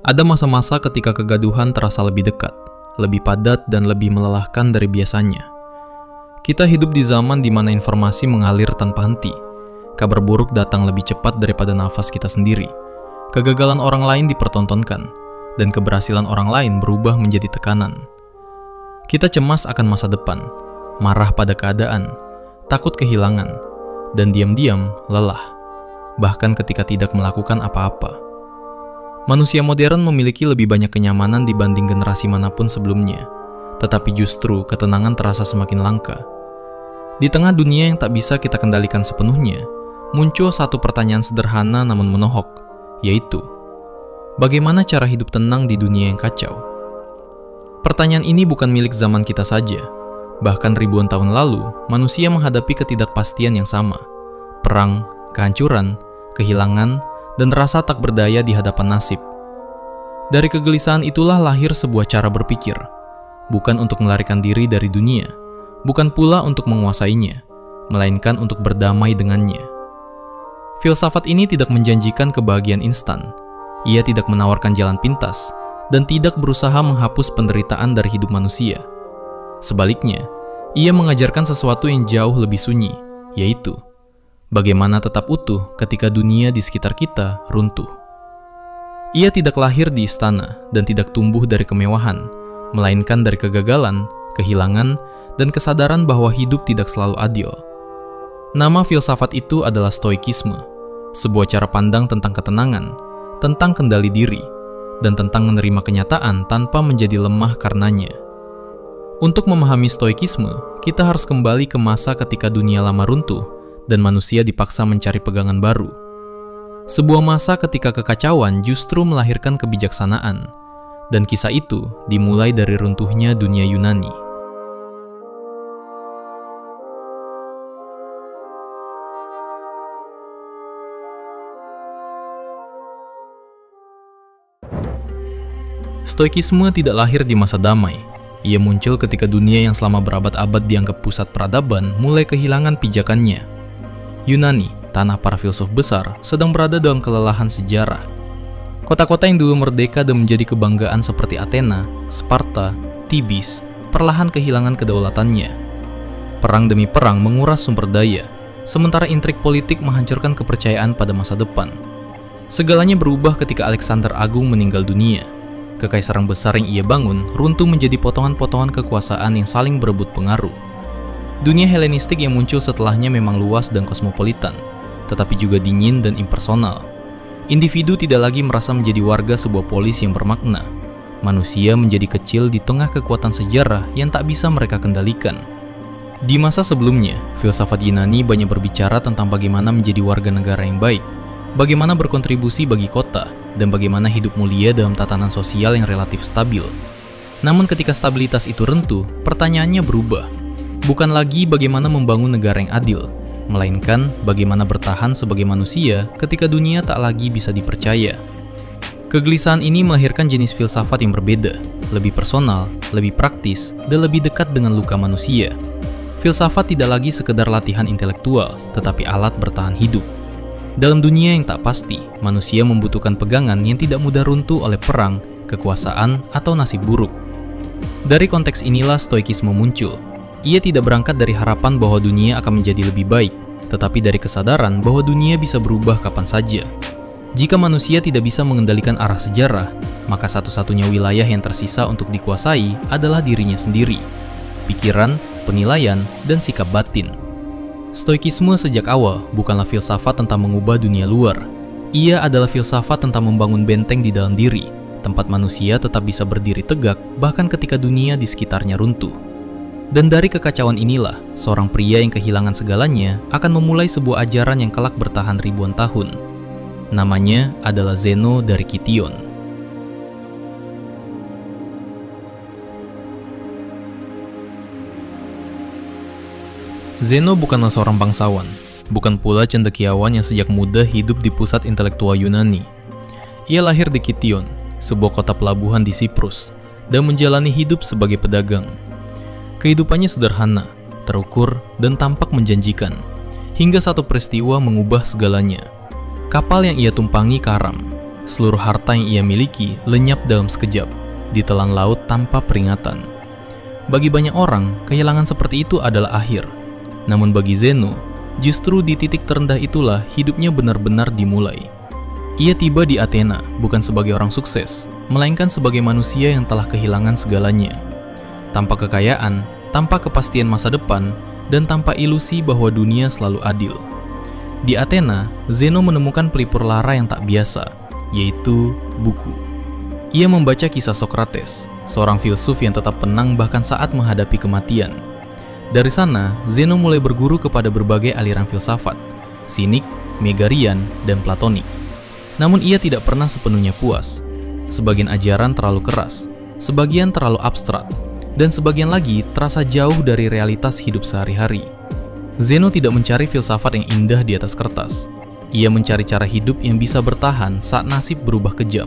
Ada masa-masa ketika kegaduhan terasa lebih dekat, lebih padat dan lebih melelahkan dari biasanya. Kita hidup di zaman di mana informasi mengalir tanpa henti. Kabar buruk datang lebih cepat daripada nafas kita sendiri. Kegagalan orang lain dipertontonkan, dan keberhasilan orang lain berubah menjadi tekanan. Kita cemas akan masa depan, marah pada keadaan, takut kehilangan, dan diam-diam lelah, bahkan ketika tidak melakukan apa-apa. Manusia modern memiliki lebih banyak kenyamanan dibanding generasi manapun sebelumnya, tetapi justru ketenangan terasa semakin langka. Di tengah dunia yang tak bisa kita kendalikan sepenuhnya, muncul satu pertanyaan sederhana namun menohok, yaitu, bagaimana cara hidup tenang di dunia yang kacau? Pertanyaan ini bukan milik zaman kita saja. Bahkan ribuan tahun lalu, manusia menghadapi ketidakpastian yang sama. Perang, kehancuran, kehilangan, dan rasa tak berdaya di hadapan nasib. Dari kegelisahan itulah lahir sebuah cara berpikir, bukan untuk melarikan diri dari dunia, bukan pula untuk menguasainya, melainkan untuk berdamai dengannya. Filsafat ini tidak menjanjikan kebahagiaan instan. Ia tidak menawarkan jalan pintas, dan tidak berusaha menghapus penderitaan dari hidup manusia. Sebaliknya, ia mengajarkan sesuatu yang jauh lebih sunyi, yaitu bagaimana tetap utuh ketika dunia di sekitar kita runtuh. Ia tidak lahir di istana dan tidak tumbuh dari kemewahan, melainkan dari kegagalan, kehilangan, dan kesadaran bahwa hidup tidak selalu adil. Nama filsafat itu adalah Stoikisme, sebuah cara pandang tentang ketenangan, tentang kendali diri, dan tentang menerima kenyataan tanpa menjadi lemah karenanya. Untuk memahami Stoikisme, kita harus kembali ke masa ketika dunia lama runtuh dan manusia dipaksa mencari pegangan baru. Sebuah masa ketika kekacauan justru melahirkan kebijaksanaan, dan kisah itu dimulai dari runtuhnya dunia Yunani. Stoikisme tidak lahir di masa damai. Ia muncul ketika dunia yang selama berabad-abad dianggap pusat peradaban mulai kehilangan pijakannya. Yunani, tanah para filsuf besar, sedang berada dalam kelelahan sejarah. Kota-kota yang dulu merdeka dan menjadi kebanggaan seperti Athena, Sparta, Thebes, perlahan kehilangan kedaulatannya. Perang demi perang menguras sumber daya, sementara intrik politik menghancurkan kepercayaan pada masa depan. Segalanya berubah ketika Alexander Agung meninggal dunia. Kekaisaran besar yang ia bangun runtuh menjadi potongan-potongan kekuasaan yang saling berebut pengaruh. Dunia Helenistik yang muncul setelahnya memang luas dan kosmopolitan, tetapi juga dingin dan impersonal. Individu tidak lagi merasa menjadi warga sebuah polis yang bermakna. Manusia menjadi kecil di tengah kekuatan sejarah yang tak bisa mereka kendalikan. Di masa sebelumnya, filsafat Yunani banyak berbicara tentang bagaimana menjadi warga negara yang baik, bagaimana berkontribusi bagi kota, dan bagaimana hidup mulia dalam tatanan sosial yang relatif stabil. Namun ketika stabilitas itu runtuh, pertanyaannya berubah. Bukan lagi bagaimana membangun negara yang adil, melainkan bagaimana bertahan sebagai manusia ketika dunia tak lagi bisa dipercaya. Kegelisahan ini melahirkan jenis filsafat yang berbeda, lebih personal, lebih praktis, dan lebih dekat dengan luka manusia. Filsafat tidak lagi sekedar latihan intelektual, tetapi alat bertahan hidup. Dalam dunia yang tak pasti, manusia membutuhkan pegangan yang tidak mudah runtuh oleh perang, kekuasaan, atau nasib buruk. Dari konteks inilah Stoikisme muncul. Ia tidak berangkat dari harapan bahwa dunia akan menjadi lebih baik, tetapi dari kesadaran bahwa dunia bisa berubah kapan saja. Jika manusia tidak bisa mengendalikan arah sejarah, maka satu-satunya wilayah yang tersisa untuk dikuasai adalah dirinya sendiri, pikiran, penilaian, dan sikap batin. Stoikisme sejak awal bukanlah filsafat tentang mengubah dunia luar. Ia adalah filsafat tentang membangun benteng di dalam diri, tempat manusia tetap bisa berdiri tegak bahkan ketika dunia di sekitarnya runtuh. Dan dari kekacauan inilah, seorang pria yang kehilangan segalanya akan memulai sebuah ajaran yang kelak bertahan ribuan tahun. Namanya adalah Zeno dari Kition. Zeno bukanlah seorang bangsawan, bukan pula cendekiawan yang sejak muda hidup di pusat intelektual Yunani. Ia lahir di Kition, sebuah kota pelabuhan di Siprus, dan menjalani hidup sebagai pedagang. Kehidupannya sederhana, terukur, dan tampak menjanjikan, hingga satu peristiwa mengubah segalanya. Kapal yang ia tumpangi karam. Seluruh harta yang ia miliki lenyap dalam sekejap, ditelan laut tanpa peringatan. Bagi banyak orang, kehilangan seperti itu adalah akhir. Namun bagi Zeno, justru di titik terendah itulah hidupnya benar-benar dimulai. Ia tiba di Athena bukan sebagai orang sukses, melainkan sebagai manusia yang telah kehilangan segalanya. Tanpa kekayaan, tanpa kepastian masa depan, dan tanpa ilusi bahwa dunia selalu adil. Di Athena, Zeno menemukan pelipur lara yang tak biasa, yaitu buku. Ia membaca kisah Socrates, seorang filsuf yang tetap tenang bahkan saat menghadapi kematian. Dari sana, Zeno mulai berguru kepada berbagai aliran filsafat, sinik, Megarian, dan Platonik. Namun ia tidak pernah sepenuhnya puas. Sebagian ajaran terlalu keras, sebagian terlalu abstrak, dan sebagian lagi terasa jauh dari realitas hidup sehari-hari. Zeno tidak mencari filsafat yang indah di atas kertas. Ia mencari cara hidup yang bisa bertahan saat nasib berubah kejam.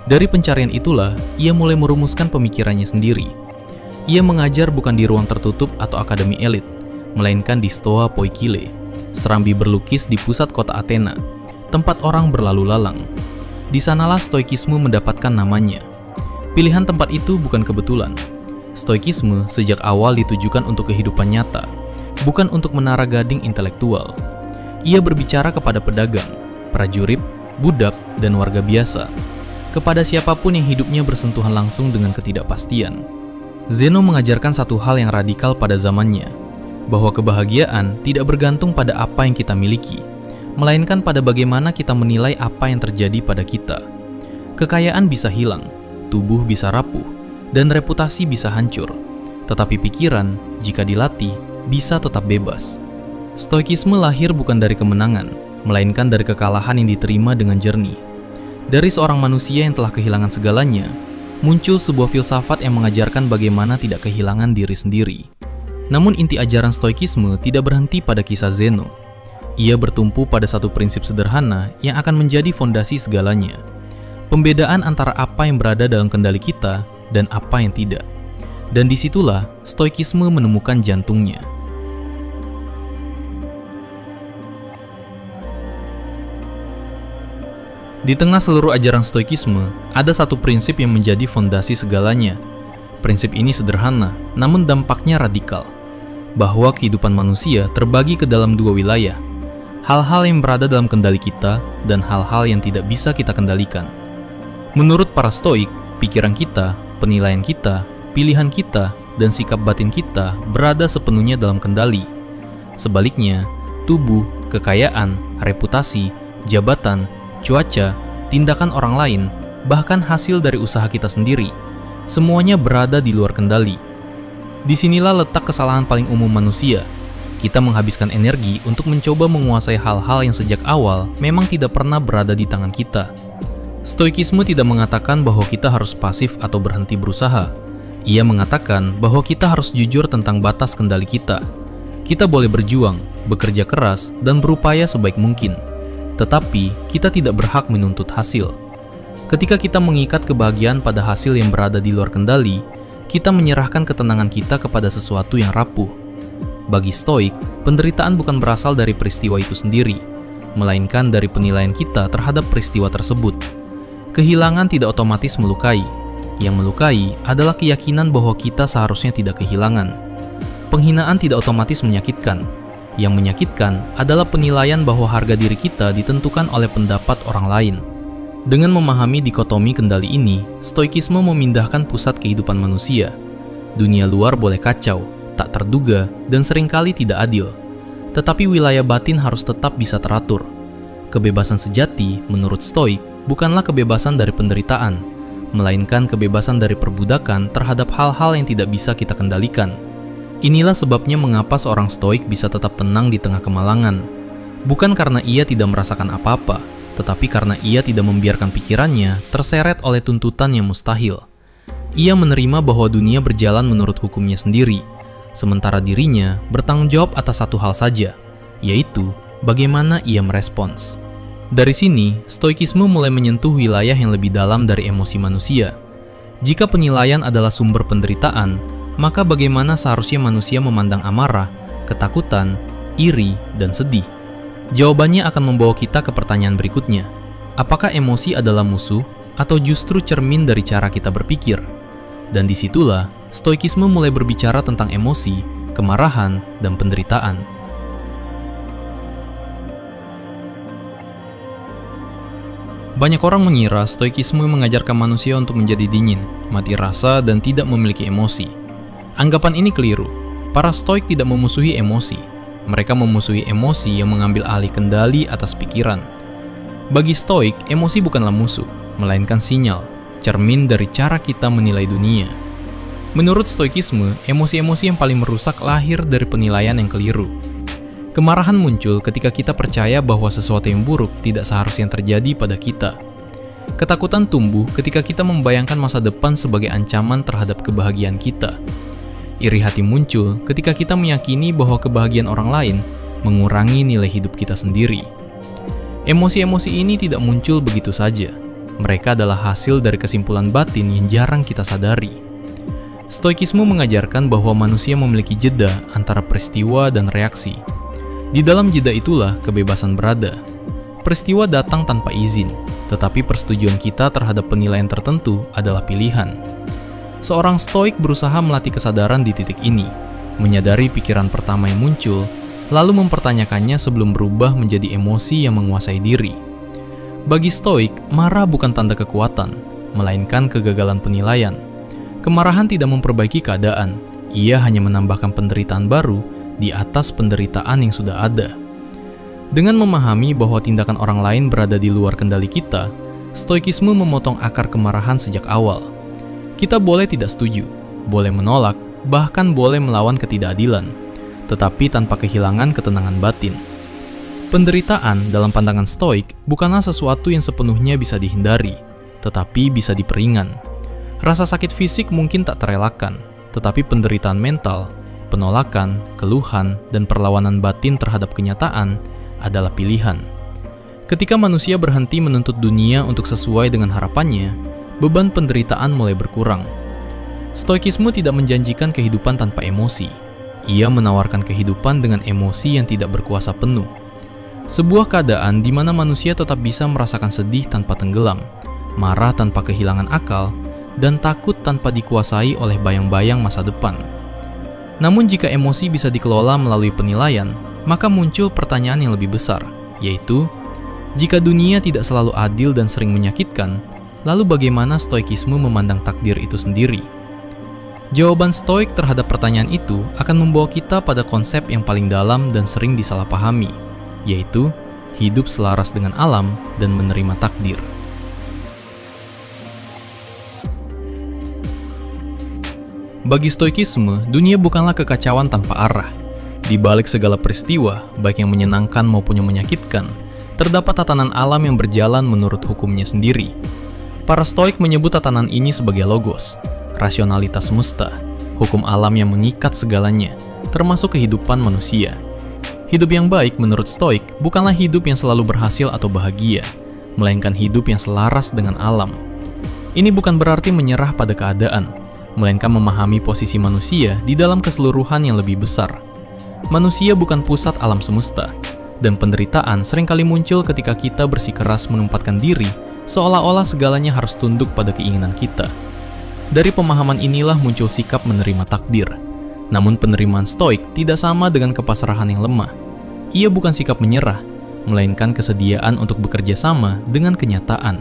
Dari pencarian itulah, ia mulai merumuskan pemikirannya sendiri. Ia mengajar bukan di ruang tertutup atau akademi elit, melainkan di Stoa Poikile, serambi berlukis di pusat kota Athena, tempat orang berlalu lalang. Di sanalah Stoikisme mendapatkan namanya. Pilihan tempat itu bukan kebetulan. Stoikisme sejak awal ditujukan untuk kehidupan nyata, bukan untuk menara gading intelektual. Ia berbicara kepada pedagang, prajurit, budak, dan warga biasa, kepada siapapun yang hidupnya bersentuhan langsung dengan ketidakpastian. Zeno mengajarkan satu hal yang radikal pada zamannya, bahwa kebahagiaan tidak bergantung pada apa yang kita miliki, melainkan pada bagaimana kita menilai apa yang terjadi pada kita. Kekayaan bisa hilang, tubuh bisa rapuh, dan reputasi bisa hancur, tetapi pikiran, jika dilatih, bisa tetap bebas. Stoikisme lahir bukan dari kemenangan, melainkan dari kekalahan yang diterima dengan jernih. Dari seorang manusia yang telah kehilangan segalanya, muncul sebuah filsafat yang mengajarkan bagaimana tidak kehilangan diri sendiri. Namun inti ajaran Stoikisme tidak berhenti pada kisah Zeno. Ia bertumpu pada satu prinsip sederhana yang akan menjadi fondasi segalanya. Pembedaan antara apa yang berada dalam kendali kita dan apa yang tidak. Dan disitulah Stoikisme menemukan jantungnya. Di tengah seluruh ajaran Stoikisme, ada satu prinsip yang menjadi fondasi segalanya. Prinsip ini sederhana, namun dampaknya radikal. Bahwa kehidupan manusia terbagi ke dalam dua wilayah. Hal-hal yang berada dalam kendali kita, dan hal-hal yang tidak bisa kita kendalikan. Menurut para Stoik, pikiran kita, penilaian kita, pilihan kita, dan sikap batin kita berada sepenuhnya dalam kendali. Sebaliknya, tubuh, kekayaan, reputasi, jabatan, cuaca, tindakan orang lain, bahkan hasil dari usaha kita sendiri, semuanya berada di luar kendali. Disinilah letak kesalahan paling umum manusia. Kita menghabiskan energi untuk mencoba menguasai hal-hal yang sejak awal memang tidak pernah berada di tangan kita. Stoikisme tidak mengatakan bahwa kita harus pasif atau berhenti berusaha. Ia mengatakan bahwa kita harus jujur tentang batas kendali kita. Kita boleh berjuang, bekerja keras, dan berupaya sebaik mungkin. Tetapi, kita tidak berhak menuntut hasil. Ketika kita mengikat kebahagiaan pada hasil yang berada di luar kendali, kita menyerahkan ketenangan kita kepada sesuatu yang rapuh. Bagi Stoik, penderitaan bukan berasal dari peristiwa itu sendiri, melainkan dari penilaian kita terhadap peristiwa tersebut. Kehilangan tidak otomatis melukai. Yang melukai adalah keyakinan bahwa kita seharusnya tidak kehilangan. Penghinaan tidak otomatis menyakitkan. Yang menyakitkan adalah penilaian bahwa harga diri kita ditentukan oleh pendapat orang lain. Dengan memahami dikotomi kendali ini, Stoikisme memindahkan pusat kehidupan manusia. Dunia luar boleh kacau, tak terduga, dan seringkali tidak adil. Tetapi wilayah batin harus tetap bisa teratur. Kebebasan sejati, menurut Stoik, bukanlah kebebasan dari penderitaan, melainkan kebebasan dari perbudakan terhadap hal-hal yang tidak bisa kita kendalikan. Inilah sebabnya mengapa seorang Stoik bisa tetap tenang di tengah kemalangan. Bukan karena ia tidak merasakan apa-apa, tetapi karena ia tidak membiarkan pikirannya terseret oleh tuntutan yang mustahil. Ia menerima bahwa dunia berjalan menurut hukumnya sendiri, sementara dirinya bertanggung jawab atas satu hal saja, yaitu bagaimana ia merespons. Dari sini, Stoikisme mulai menyentuh wilayah yang lebih dalam dari emosi manusia. Jika penilaian adalah sumber penderitaan, maka bagaimana seharusnya manusia memandang amarah, ketakutan, iri, dan sedih? Jawabannya akan membawa kita ke pertanyaan berikutnya. Apakah emosi adalah musuh atau justru cermin dari cara kita berpikir? Dan disitulah Stoikisme mulai berbicara tentang emosi, kemarahan, dan penderitaan. Banyak orang mengira Stoikisme mengajarkan manusia untuk menjadi dingin, mati rasa, dan tidak memiliki emosi. Anggapan ini keliru. Para Stoik tidak memusuhi emosi. Mereka memusuhi emosi yang mengambil alih kendali atas pikiran. Bagi Stoik, emosi bukanlah musuh, melainkan sinyal, cermin dari cara kita menilai dunia. Menurut Stoikisme, emosi-emosi yang paling merusak lahir dari penilaian yang keliru. Kemarahan muncul ketika kita percaya bahwa sesuatu yang buruk tidak seharusnya terjadi pada kita. Ketakutan tumbuh ketika kita membayangkan masa depan sebagai ancaman terhadap kebahagiaan kita. Iri hati muncul ketika kita meyakini bahwa kebahagiaan orang lain mengurangi nilai hidup kita sendiri. Emosi-emosi ini tidak muncul begitu saja. Mereka adalah hasil dari kesimpulan batin yang jarang kita sadari. Stoikisme mengajarkan bahwa manusia memiliki jeda antara peristiwa dan reaksi. Di dalam jeda itulah kebebasan berada. Peristiwa datang tanpa izin, tetapi persetujuan kita terhadap penilaian tertentu adalah pilihan. Seorang Stoik berusaha melatih kesadaran di titik ini, menyadari pikiran pertama yang muncul, lalu mempertanyakannya sebelum berubah menjadi emosi yang menguasai diri. Bagi Stoik, marah bukan tanda kekuatan, melainkan kegagalan penilaian. Kemarahan tidak memperbaiki keadaan, ia hanya menambahkan penderitaan baru di atas penderitaan yang sudah ada. Dengan memahami bahwa tindakan orang lain berada di luar kendali kita, Stoikisme memotong akar kemarahan sejak awal. Kita boleh tidak setuju, boleh menolak, bahkan boleh melawan ketidakadilan, tetapi tanpa kehilangan ketenangan batin. Penderitaan dalam pandangan Stoik bukanlah sesuatu yang sepenuhnya bisa dihindari, tetapi bisa diperingan. Rasa sakit fisik mungkin tak terelakkan, tetapi penderitaan mental, penolakan, keluhan, dan perlawanan batin terhadap kenyataan adalah pilihan. Ketika manusia berhenti menuntut dunia untuk sesuai dengan harapannya, beban penderitaan mulai berkurang. Stoikisme tidak menjanjikan kehidupan tanpa emosi. Ia menawarkan kehidupan dengan emosi yang tidak berkuasa penuh. Sebuah keadaan di mana manusia tetap bisa merasakan sedih tanpa tenggelam, marah tanpa kehilangan akal, dan takut tanpa dikuasai oleh bayang-bayang masa depan. Namun jika emosi bisa dikelola melalui penilaian, maka muncul pertanyaan yang lebih besar, yaitu, jika dunia tidak selalu adil dan sering menyakitkan, lalu bagaimana Stoikisme memandang takdir itu sendiri? Jawaban Stoik terhadap pertanyaan itu akan membawa kita pada konsep yang paling dalam dan sering disalahpahami, yaitu hidup selaras dengan alam dan menerima takdir. Bagi Stoikisme, dunia bukanlah kekacauan tanpa arah. Di balik segala peristiwa, baik yang menyenangkan maupun yang menyakitkan, terdapat tatanan alam yang berjalan menurut hukumnya sendiri. Para Stoik menyebut tatanan ini sebagai logos, rasionalitas semesta, hukum alam yang mengikat segalanya, termasuk kehidupan manusia. Hidup yang baik menurut Stoik bukanlah hidup yang selalu berhasil atau bahagia, melainkan hidup yang selaras dengan alam. Ini bukan berarti menyerah pada keadaan, melainkan memahami posisi manusia di dalam keseluruhan yang lebih besar. Manusia bukan pusat alam semesta, dan penderitaan seringkali muncul ketika kita bersikeras menempatkan diri seolah-olah segalanya harus tunduk pada keinginan kita. Dari pemahaman inilah muncul sikap menerima takdir. Namun penerimaan Stoik tidak sama dengan kepasrahan yang lemah. Ia bukan sikap menyerah, melainkan kesediaan untuk bekerja sama dengan kenyataan.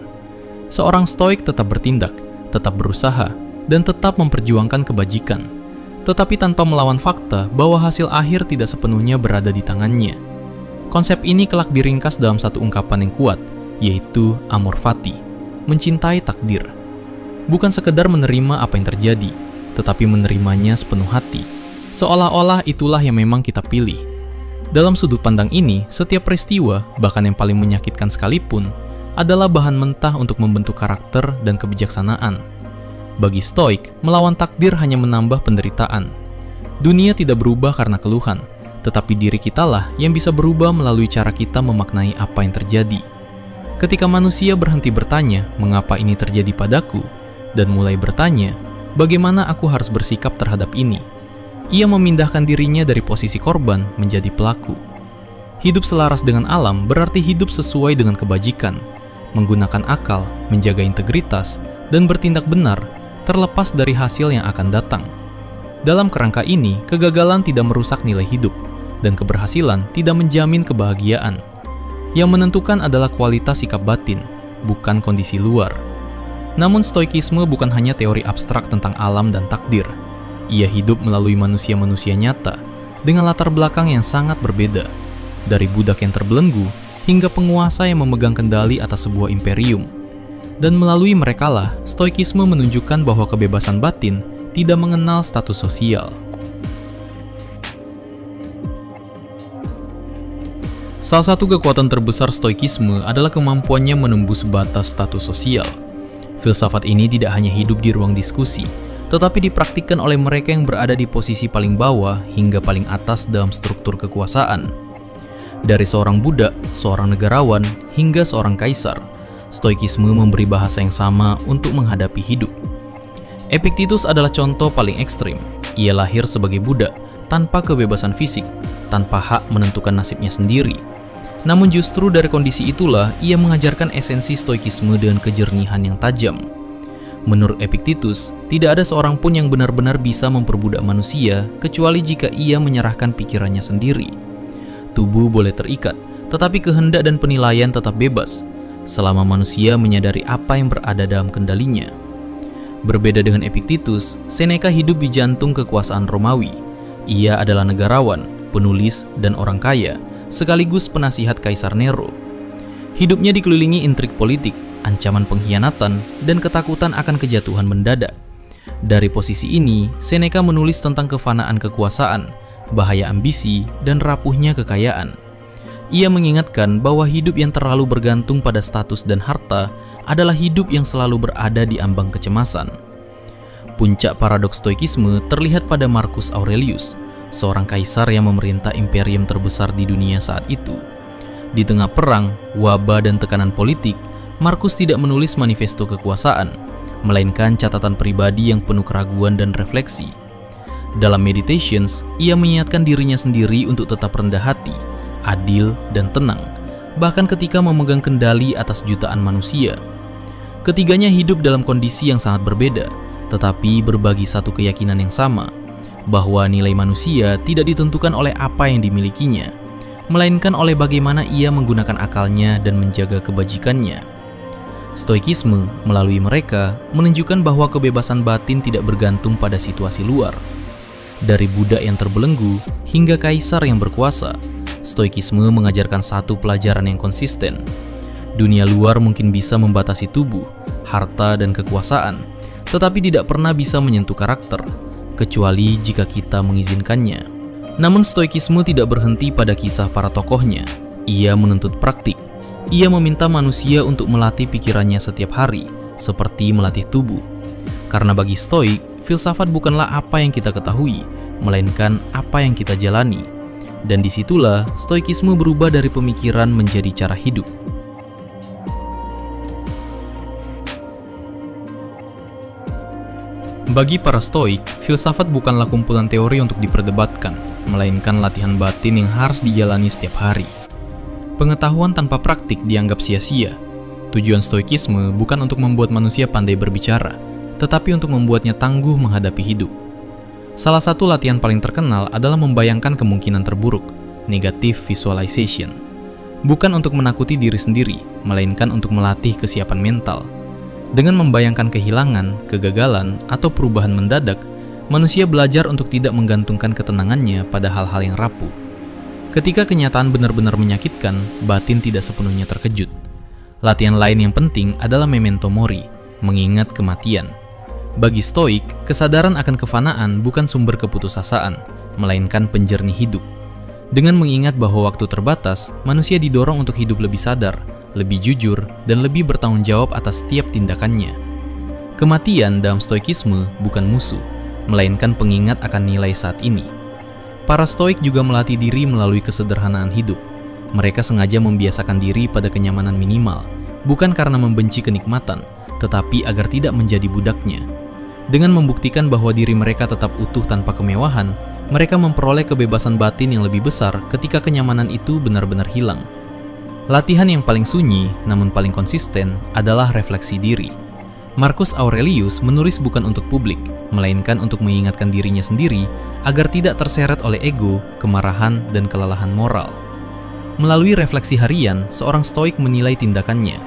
Seorang Stoik tetap bertindak, tetap berusaha, dan tetap memperjuangkan kebajikan, tetapi tanpa melawan fakta bahwa hasil akhir tidak sepenuhnya berada di tangannya. Konsep ini kelak diringkas dalam satu ungkapan yang kuat, yaitu amor fati, mencintai takdir. Bukan sekedar menerima apa yang terjadi, tetapi menerimanya sepenuh hati, seolah-olah itulah yang memang kita pilih. Dalam sudut pandang ini, setiap peristiwa, bahkan yang paling menyakitkan sekalipun, adalah bahan mentah untuk membentuk karakter dan kebijaksanaan. Bagi Stoik, melawan takdir hanya menambah penderitaan. Dunia tidak berubah karena keluhan, tetapi diri kitalah yang bisa berubah melalui cara kita memaknai apa yang terjadi. Ketika manusia berhenti bertanya, mengapa ini terjadi padaku, dan mulai bertanya, bagaimana aku harus bersikap terhadap ini, ia memindahkan dirinya dari posisi korban menjadi pelaku. Hidup selaras dengan alam berarti hidup sesuai dengan kebajikan, menggunakan akal, menjaga integritas, dan bertindak benar, terlepas dari hasil yang akan datang. Dalam kerangka ini, kegagalan tidak merusak nilai hidup, dan keberhasilan tidak menjamin kebahagiaan. Yang menentukan adalah kualitas sikap batin, bukan kondisi luar. Namun stoikisme bukan hanya teori abstrak tentang alam dan takdir. Ia hidup melalui manusia-manusia nyata, dengan latar belakang yang sangat berbeda. Dari budak yang terbelenggu, hingga penguasa yang memegang kendali atas sebuah imperium. Dan melalui merekalah, stoikisme menunjukkan bahwa kebebasan batin tidak mengenal status sosial. Salah satu kekuatan terbesar stoikisme adalah kemampuannya menembus batas status sosial. Filsafat ini tidak hanya hidup di ruang diskusi, tetapi dipraktikkan oleh mereka yang berada di posisi paling bawah hingga paling atas dalam struktur kekuasaan. Dari seorang budak, seorang negarawan, hingga seorang kaisar, stoikisme memberi bahasa yang sama untuk menghadapi hidup. Epictetus adalah contoh paling ekstrim. Ia lahir sebagai budak, tanpa kebebasan fisik, tanpa hak menentukan nasibnya sendiri. Namun justru dari kondisi itulah ia mengajarkan esensi stoikisme dengan kejernihan yang tajam. Menurut Epictetus, tidak ada seorang pun yang benar-benar bisa memperbudak manusia kecuali jika ia menyerahkan pikirannya sendiri. Tubuh boleh terikat, tetapi kehendak dan penilaian tetap bebas, selama manusia menyadari apa yang berada dalam kendalinya. Berbeda dengan Epictetus, Seneca hidup di jantung kekuasaan Romawi. Ia adalah negarawan, penulis, dan orang kaya, sekaligus penasihat Kaisar Nero. Hidupnya dikelilingi intrik politik, ancaman pengkhianatan, dan ketakutan akan kejatuhan mendadak. Dari posisi ini, Seneca menulis tentang kefanaan kekuasaan, bahaya ambisi, dan rapuhnya kekayaan. Ia mengingatkan bahwa hidup yang terlalu bergantung pada status dan harta adalah hidup yang selalu berada di ambang kecemasan. Puncak paradoks stoikisme terlihat pada Marcus Aurelius, seorang kaisar yang memerintah imperium terbesar di dunia saat itu. Di tengah perang, wabah, dan tekanan politik, Marcus tidak menulis manifesto kekuasaan, melainkan catatan pribadi yang penuh keraguan dan refleksi. Dalam Meditations, ia mengingatkan dirinya sendiri untuk tetap rendah hati, adil, dan tenang, bahkan ketika memegang kendali atas jutaan manusia. Ketiganya hidup dalam kondisi yang sangat berbeda, tetapi berbagi satu keyakinan yang sama, bahwa nilai manusia tidak ditentukan oleh apa yang dimilikinya, melainkan oleh bagaimana ia menggunakan akalnya dan menjaga kebajikannya. Stoikisme melalui mereka menunjukkan bahwa kebebasan batin tidak bergantung pada situasi luar. Dari budak yang terbelenggu hingga kaisar yang berkuasa, stoikisme mengajarkan satu pelajaran yang konsisten. Dunia luar mungkin bisa membatasi tubuh, harta, dan kekuasaan, tetapi tidak pernah bisa menyentuh karakter, kecuali jika kita mengizinkannya. Namun stoikisme tidak berhenti pada kisah para tokohnya. Ia menuntut praktik. Ia meminta manusia untuk melatih pikirannya setiap hari, seperti melatih tubuh. Karena bagi stoik, filsafat bukanlah apa yang kita ketahui, melainkan apa yang kita jalani. Dan disitulah stoikisme berubah dari pemikiran menjadi cara hidup. Bagi para stoik, filsafat bukanlah kumpulan teori untuk diperdebatkan, melainkan latihan batin yang harus dijalani setiap hari. Pengetahuan tanpa praktik dianggap sia-sia. Tujuan stoikisme bukan untuk membuat manusia pandai berbicara, tetapi untuk membuatnya tangguh menghadapi hidup. Salah satu latihan paling terkenal adalah membayangkan kemungkinan terburuk, negative visualization. Bukan untuk menakuti diri sendiri, melainkan untuk melatih kesiapan mental. Dengan membayangkan kehilangan, kegagalan, atau perubahan mendadak, manusia belajar untuk tidak menggantungkan ketenangannya pada hal-hal yang rapuh. Ketika kenyataan benar-benar menyakitkan, batin tidak sepenuhnya terkejut. Latihan lain yang penting adalah memento mori, mengingat kematian. Bagi stoik, kesadaran akan kefanaan bukan sumber keputusasaan, melainkan penjernih hidup. Dengan mengingat bahwa waktu terbatas, manusia didorong untuk hidup lebih sadar, lebih jujur, dan lebih bertanggung jawab atas setiap tindakannya. Kematian dalam stoikisme bukan musuh, melainkan pengingat akan nilai saat ini. Para stoik juga melatih diri melalui kesederhanaan hidup. Mereka sengaja membiasakan diri pada kenyamanan minimal, bukan karena membenci kenikmatan, tetapi agar tidak menjadi budaknya. Dengan membuktikan bahwa diri mereka tetap utuh tanpa kemewahan, mereka memperoleh kebebasan batin yang lebih besar ketika kenyamanan itu benar-benar hilang. Latihan yang paling sunyi namun paling konsisten adalah refleksi diri. Marcus Aurelius menulis bukan untuk publik, melainkan untuk mengingatkan dirinya sendiri agar tidak terseret oleh ego, kemarahan, dan kelelahan moral. Melalui refleksi harian, seorang stoik menilai tindakannya.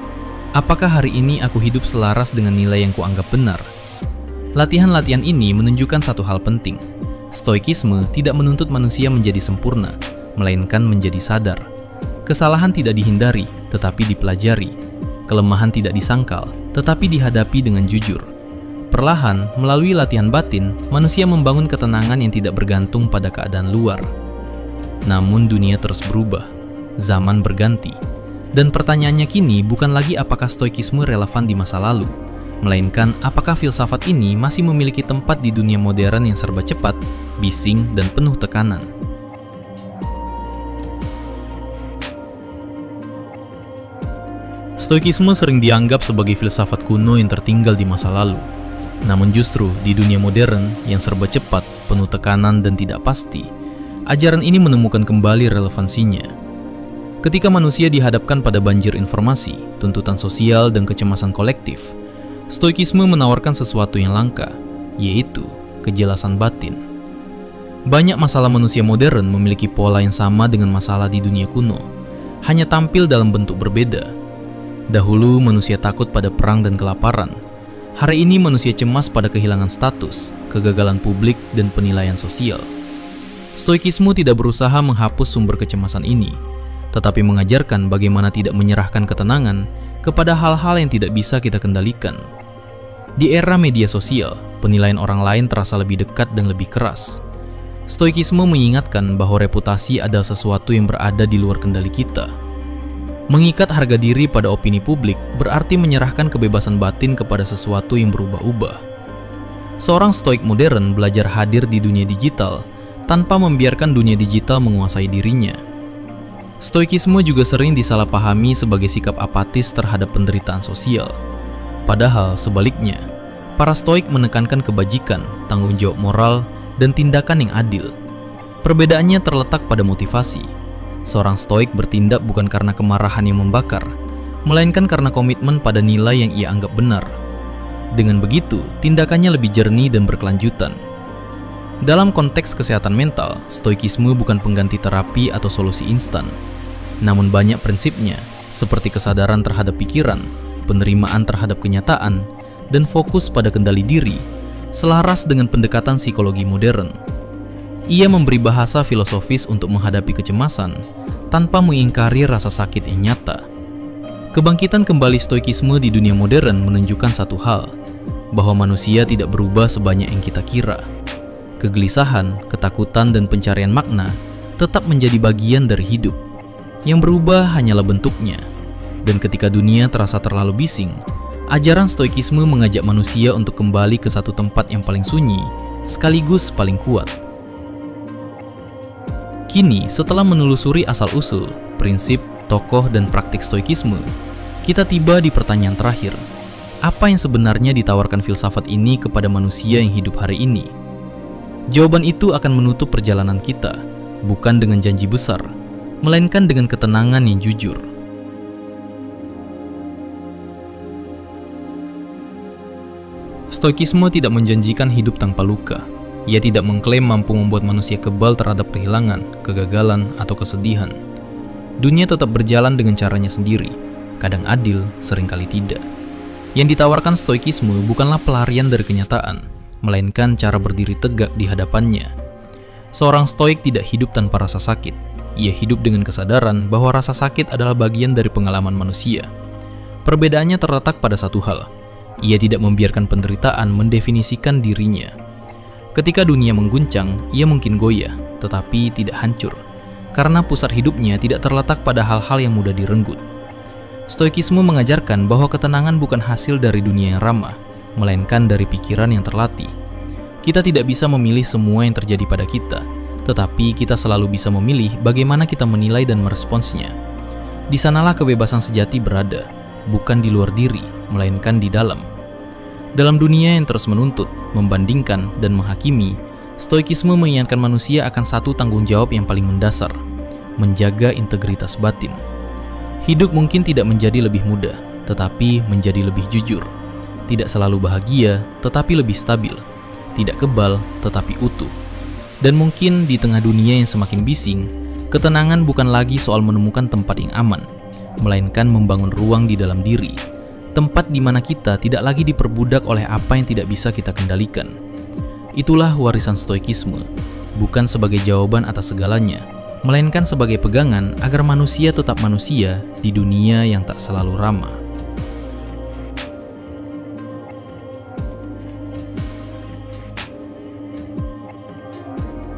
Apakah hari ini aku hidup selaras dengan nilai yang kuanggap benar? Latihan-latihan ini menunjukkan satu hal penting. Stoikisme tidak menuntut manusia menjadi sempurna, melainkan menjadi sadar. Kesalahan tidak dihindari, tetapi dipelajari. Kelemahan tidak disangkal, tetapi dihadapi dengan jujur. Perlahan, melalui latihan batin, manusia membangun ketenangan yang tidak bergantung pada keadaan luar. Namun dunia terus berubah, zaman berganti, dan pertanyaannya kini bukan lagi apakah stoikisme relevan di masa lalu, melainkan apakah filsafat ini masih memiliki tempat di dunia modern yang serba cepat, bising, dan penuh tekanan. Stoikisme sering dianggap sebagai filsafat kuno yang tertinggal di masa lalu. Namun justru di dunia modern yang serba cepat, penuh tekanan dan tidak pasti, ajaran ini menemukan kembali relevansinya. Ketika manusia dihadapkan pada banjir informasi, tuntutan sosial dan kecemasan kolektif, Stoikisme menawarkan sesuatu yang langka, yaitu kejelasan batin. Banyak masalah manusia modern memiliki pola yang sama dengan masalah di dunia kuno, hanya tampil dalam bentuk berbeda. Dahulu manusia takut pada perang dan kelaparan. Hari ini manusia cemas pada kehilangan status, kegagalan publik, dan penilaian sosial. Stoikisme tidak berusaha menghapus sumber kecemasan ini, tetapi mengajarkan bagaimana tidak menyerahkan ketenangan kepada hal-hal yang tidak bisa kita kendalikan. Di era media sosial, penilaian orang lain terasa lebih dekat dan lebih keras. Stoikisme mengingatkan bahwa reputasi adalah sesuatu yang berada di luar kendali kita. Mengikat harga diri pada opini publik berarti menyerahkan kebebasan batin kepada sesuatu yang berubah-ubah. Seorang stoik modern belajar hadir di dunia digital tanpa membiarkan dunia digital menguasai dirinya. Stoikisme juga sering disalahpahami sebagai sikap apatis terhadap penderitaan sosial. Padahal sebaliknya, para stoik menekankan kebajikan, tanggung jawab moral, dan tindakan yang adil. Perbedaannya terletak pada motivasi. Seorang stoik bertindak bukan karena kemarahan yang membakar, melainkan karena komitmen pada nilai yang ia anggap benar. Dengan begitu, tindakannya lebih jernih dan berkelanjutan. Dalam konteks kesehatan mental, stoikisme bukan pengganti terapi atau solusi instan. Namun banyak prinsipnya, seperti kesadaran terhadap pikiran, penerimaan terhadap kenyataan, dan fokus pada kendali diri, selaras dengan pendekatan psikologi modern. Ia memberi bahasa filosofis untuk menghadapi kecemasan, tanpa mengingkari rasa sakit yang nyata. Kebangkitan kembali stoikisme di dunia modern menunjukkan satu hal, bahwa manusia tidak berubah sebanyak yang kita kira. Kegelisahan, ketakutan, dan pencarian makna tetap menjadi bagian dari hidup. Yang berubah hanyalah bentuknya. Dan ketika dunia terasa terlalu bising, ajaran stoikisme mengajak manusia untuk kembali ke satu tempat yang paling sunyi, sekaligus paling kuat. Kini, setelah menelusuri asal-usul, prinsip, tokoh, dan praktik stoikisme, kita tiba di pertanyaan terakhir. Apa yang sebenarnya ditawarkan filsafat ini kepada manusia yang hidup hari ini? Jawaban itu akan menutup perjalanan kita, bukan dengan janji besar, melainkan dengan ketenangan yang jujur. Stoikisme tidak menjanjikan hidup tanpa luka. Ia tidak mengklaim mampu membuat manusia kebal terhadap kehilangan, kegagalan, atau kesedihan. Dunia tetap berjalan dengan caranya sendiri, kadang adil, seringkali tidak. Yang ditawarkan stoikisme bukanlah pelarian dari kenyataan, melainkan cara berdiri tegak di hadapannya. Seorang stoik tidak hidup tanpa rasa sakit. Ia hidup dengan kesadaran bahwa rasa sakit adalah bagian dari pengalaman manusia. Perbedaannya terletak pada satu hal. Ia tidak membiarkan penderitaan mendefinisikan dirinya. Ketika dunia mengguncang, ia mungkin goyah, tetapi tidak hancur, karena pusat hidupnya tidak terletak pada hal-hal yang mudah direnggut. Stoikisme mengajarkan bahwa ketenangan bukan hasil dari dunia yang ramah, melainkan dari pikiran yang terlatih. Kita tidak bisa memilih semua yang terjadi pada kita, tetapi kita selalu bisa memilih bagaimana kita menilai dan meresponsnya. Di sanalah kebebasan sejati berada, bukan di luar diri, melainkan di dalam. Dalam dunia yang terus menuntut, membandingkan, dan menghakimi, stoikisme mengingatkan manusia akan satu tanggung jawab yang paling mendasar, menjaga integritas batin. Hidup mungkin tidak menjadi lebih mudah, tetapi menjadi lebih jujur. Tidak selalu bahagia, tetapi lebih stabil. Tidak kebal, tetapi utuh. Dan mungkin di tengah dunia yang semakin bising, ketenangan bukan lagi soal menemukan tempat yang aman, melainkan membangun ruang di dalam diri. Tempat di mana kita tidak lagi diperbudak oleh apa yang tidak bisa kita kendalikan. Itulah warisan stoikisme, bukan sebagai jawaban atas segalanya, melainkan sebagai pegangan agar manusia tetap manusia di dunia yang tak selalu ramah.